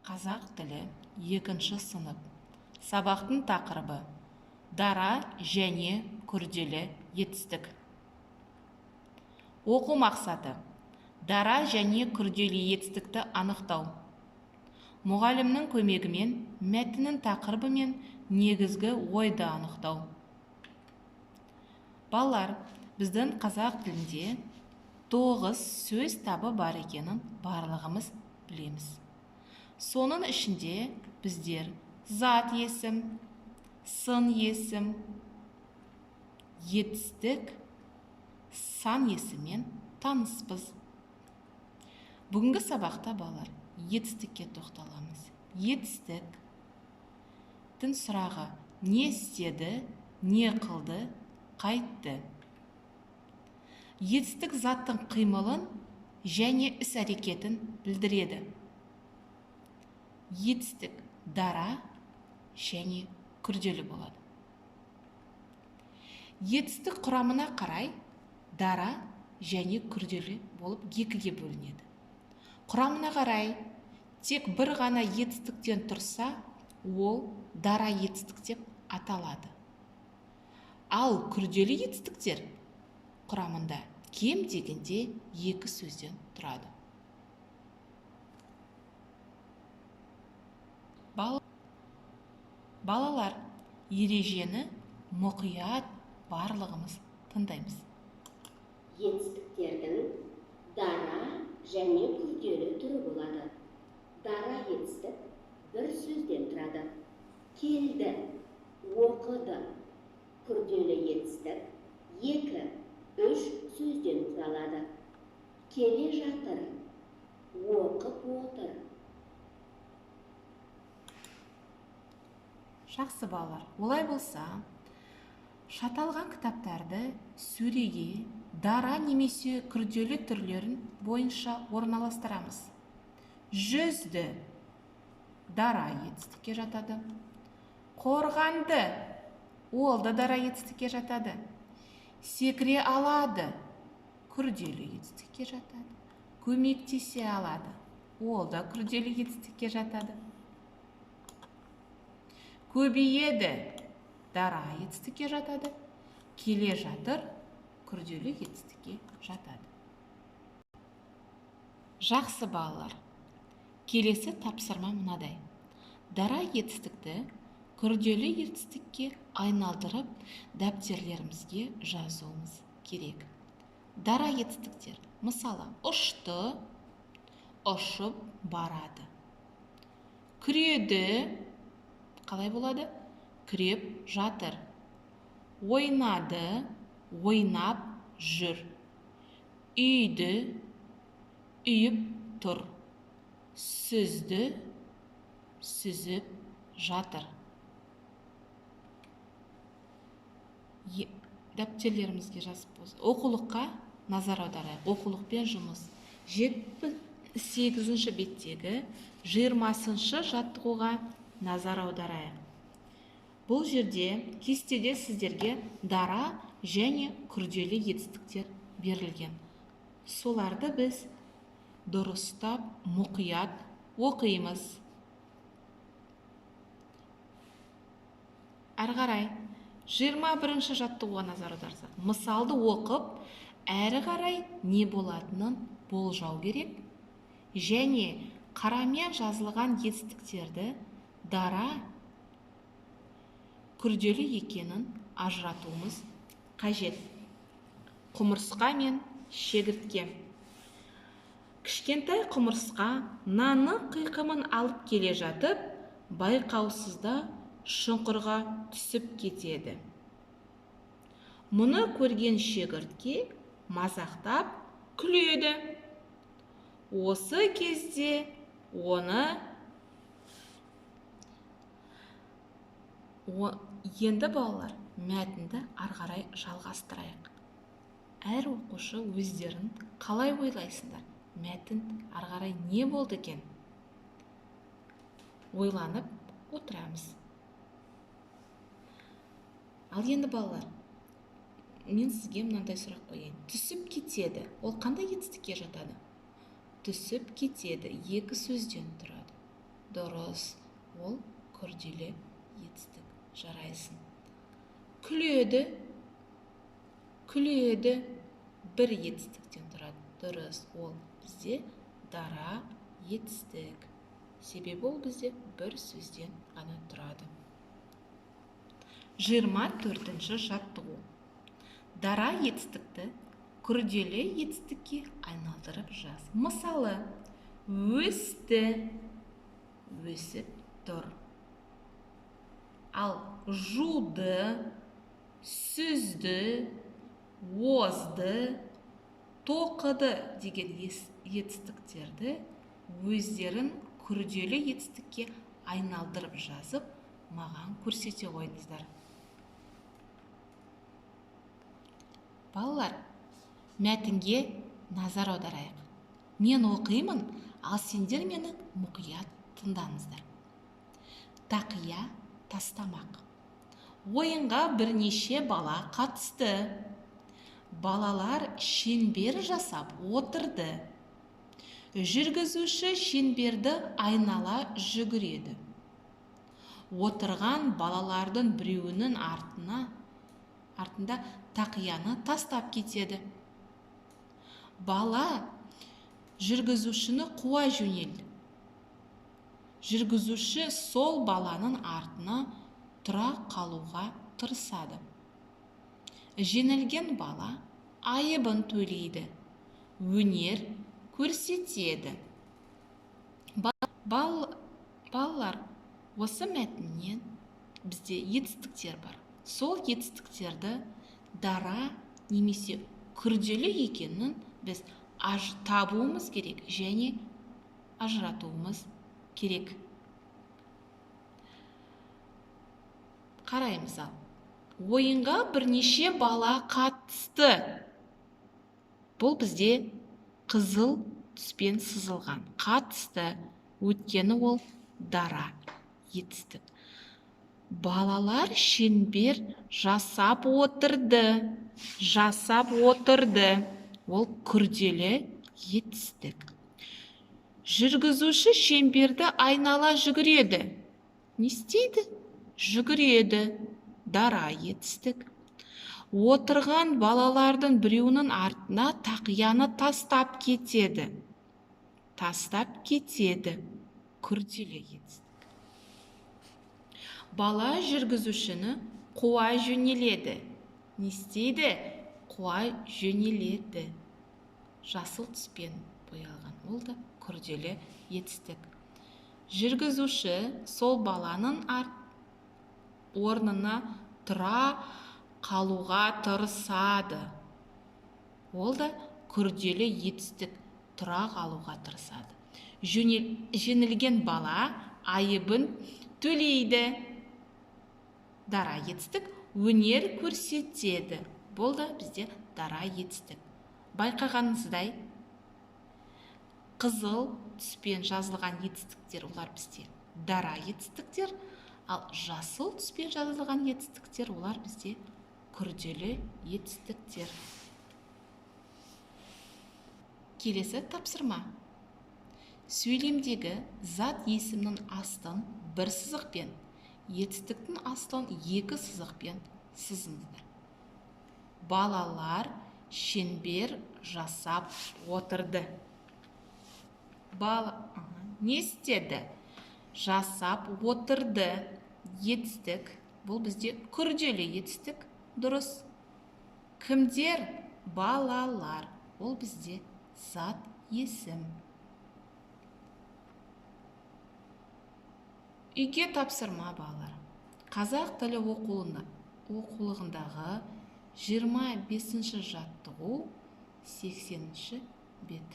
Қазақ тілі 2-ші сынып. Сабақтың тақырыбы дара және күрделі етістік. Оқу мақсаты дара және күрделі етістікті анықтау. Мұғалімнің көмегімен мәтіннің тақырыбы мен негізгі ойды анықтау. Балалар, біздің қазақ тілінде 9 сөз табы бар екенін барлығымыз білеміз. Соның ішінде біздер зат есім, сын есім, етістік, сан есіммен таныспыз. Бүгінгі сабақта балалар етістікке тоқталамыз. Етістіктің сұрағы не істеді, не қылды, қайтты. Етістік заттың қимылын және іс-әрекетін білдіреді. Етістік дара және күрделі болады. Етістік құрамына қарай дара және күрделі болып екіге бөлінеді. Құрамына қарай тек бір ғана етістіктен тұрса, ол дара етістік деп аталады. Ал күрделі етістіктер құрамында кем дегенде 2 сөзден тұрады. Балалар, ережені мұқият барлығымыз тыңдаймыз. Етістіктердің дара және күрделі түрі болады. Дара етістік бір сөзден тұрады. Келді, оқыды. Күрделі етістік 2-3 сөзден құралады. Келе жатыр, оқып отыр. Жақсы балалар, олай болса, шаталған кітаптарды сөреге дара немесе күрделі түрлерін бойынша орналастырамыз. Жүзді дара етістікке жатады. Қорғанды, ол да дара етістікке жатады. Секіре алады, күрделі етістікке жатады. Көмектесе алады, ол да күрделі етістікке жатады. Көбейеді, дара етістікке жатады. Келе жатыр, күрделі етістікке жатады. Жақсы балалар, келесі тапсырма мынадай. Дара етістікті күрделі етістікке айналдырып, дәптерлерімізге жазуымыз керек. Дара етістіктер, мысалы, ұшты, ұшып барады. Күреді, қалай болады? Күреп жатыр. Ойнады, ойнап жүр. Үйді, үйіп тұр. Сүзді, сүзіп жатыр. Дәптерлерімізге жазып болсын. Оқулыққа назар аударайық. Оқулықпен жұмыс. 78-ші беттегі 20-ші жаттығуға назар аударайық. Бұл жерде кестеде сіздерге дара және күрделі етістіктер берілген. Соларды біз дұрыстап, мұқият оқимыз. Әрі қарай 21-ші жаттығуға назар аударсақ, мысалды оқып, әрі қарай не болатынын болжау керек және қарамен жазылған етістіктерді дара күрделі екенін ажыратуымыз қажет. Құмырсқа мен шегіртке. Кішкентай құмырсқа нанның қиқымын алып келе жатып, байқаусызда шұңқырға түсіп кетеді. Мұны көрген шегіртке мазақтап күледі. Осы кезде енді балалар, мәтінді ары қарай жалғастырайық. Әр оқушы өздерін қалай ойлайсыңдар? Мәтін ары қарай не болды екен? Ойланып отырамыз. Ал енді балалар, мен сізге мынандай сұрақ қояйын. Түсіп кетеді. Ол қандай етістікке жатады? Түсіп кетеді. 2 сөзден тұрады. дұрыс. Ол күрделі етістік. Жарайсың. Күледі. Күледі. Бір етістіктен тұрады. Дұрыс. Ол бізде дара етістік. Себебі ол бізде бір сөзден ғана тұрады. 24-ші жаттығу. Дара етістікті күрделі етістікке айналдырып жаз. Мысалы, өсті, өсіп тұр. Ал жуды, сүзді, озды, тоқыды деген етістіктерді өздерін күрделі етістікке айналдырып жазып, маған көрсете қойыңыздар. Балалар, мәтінге назар аударайық. Мен оқимын, ал сендер мені мұқият тыңдаңыздар. Тақия тастамақ. Ойынға бірнеше бала қатысты. Балалар шеңбер жасап отырды. Жүргізуші шеңберді айнала жүгіреді. Отырған балалардың біреуінің артында тақияны тастап кетеді. Бала жүргізушіні қуа жөнелді. Жүргізуші сол баланың артына тұра қалуға тырысады. Жеңілген бала айыбын төлейді. Өнер көрсетеді. Балалар, осы мәтіннен бізде етістіктер бар. Сол етістіктерді дара немесе күрделі екенін біз табуымыз керек және ажыратуымыз керек. Қараймыз ал. Ойынға бірнеше бала қатысты. Бұл бізде қызыл түспен сызылған. Қатысты. Өйткені ол дара етістік. Балалар шеңбер жасап отырды. Жасап отырды. Ол күрделі етістік. Жүргізуші шеңберді айнала жүгіреді. Не істейді? Жүгіреді. Дара етістік. Отырған балалардың біреуінің артына тақияны тастап кетеді. Тастап кетеді. Күрделі етістік. Бала жүргізушіні қуа жөнеледі. Не істейді? Қуа жөнеледі. Жасыл түспен боялған. Ол да күрделі етістік. Жүргізуші сол баланың орнына тұра қалуға тырысады. Ол да күрделі етістік. Тұра қалуға тырысады. Жеңілген бала айыбын төлейді. Дара етістік. Өнер көрсетеді. Бұл да бізде дара етістік. Байқағаныңыздай, қызыл түспен жазылған етістіктер олар бізде дара етістіктер, ал жасыл түспен жазылған етістіктер олар бізде күрделі етістіктер. Келесі тапсырма. Сөйлемдегі зат есімнің астын бір сызықпен, етістіктің астын екі сызықпен сызыңыздар. Балалар шеңбер жасап отырды. Не істеді? Жасап отырды. Етістік. Бұл бізде күрделі етістік. Дұрыс. Кімдер? Балалар. Ол бізде зат есім. Үйге тапсырма балалар. Қазақ тілі оқулығындағы 25-ші жаттығу 80-ші бет.